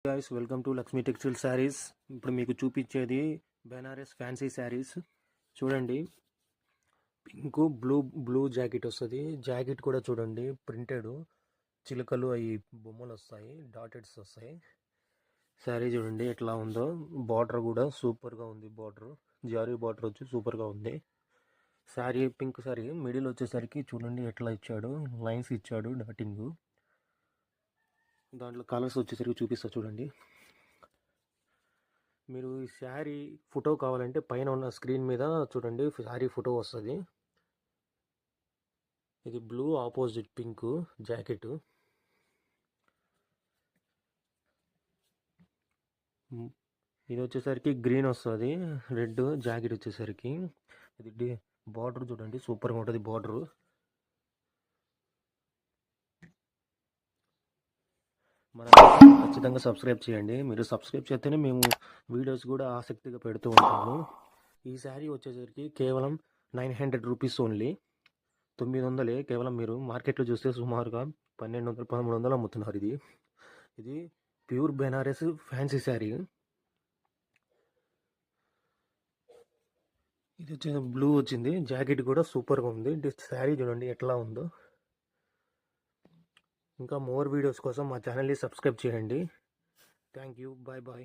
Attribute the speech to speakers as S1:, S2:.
S1: Guys welcome to Lakshmi textile saris. ఇప్పుడు మీకు చూపించేది బెనారస్ ఫ్యాన్సీ శారీస్. చూడండి, పింక్ బ్లూ జాకెట్ వస్తుంది. జాకెట్ కూడా చూడండి, ప్రింటెడ్ చిలుకలు అవి బొమ్మలు వస్తాయి, డాటెడ్స్ వస్తాయి. శారీ చూడండి ఎట్లా ఉందో. బార్డర్ కూడా సూపర్గా ఉంది. బార్డర్ జారీ బార్డర్ వచ్చి సూపర్గా ఉంది. శారీ పింక్ శారీ మిడిల్ వచ్చేసరికి చూడండి ఎట్లా ఇచ్చాడు, లైన్స్ ఇచ్చాడు డాటింగ్. దాంట్లో కలర్స్ వచ్చేసరికి చూపిస్తా చూడండి. మీరు ఈ శారీ ఫోటో కావాలంటే పైన ఉన్న స్క్రీన్ మీద చూడండి, శారీ ఫోటో వస్తుంది. ఇది బ్లూ ఆపోజిట్ పింక్ జాకెట్. ఇది వచ్చేసరికి గ్రీన్ వస్తుంది, రెడ్ జాకెట్ వచ్చేసరికి. ఇది బార్డర్ చూడండి సూపర్గా ఉంటుంది బార్డరు. మన ఖచ్చితంగా సబ్స్క్రైబ్ చేయండి. మీరు సబ్స్క్రైబ్ చేస్తేనే మేము వీడియోస్ కూడా ఆసక్తిగా పెడుతూ ఉంటాము. ఈ శారీ వచ్చేసరికి కేవలం 900 రూపీస్ ఓన్లీ. 900 కేవలం. మీరు మార్కెట్లో చూస్తే సుమారుగా 1200 1300 అమ్ముతున్నారు. ఇది ప్యూర్ బెనారస్ ఫ్యాన్సీ శారీ. ఇది వచ్చి బ్లూ వచ్చింది, జాకెట్ కూడా సూపర్గా ఉంది. శారీ చూడండి ఎట్లా ఉందో. ఇంకా మోర్ వీడియోస్ కోసం మా ఛానల్ని సబ్స్క్రైబ్ చేయండి. Thank you, bye bye.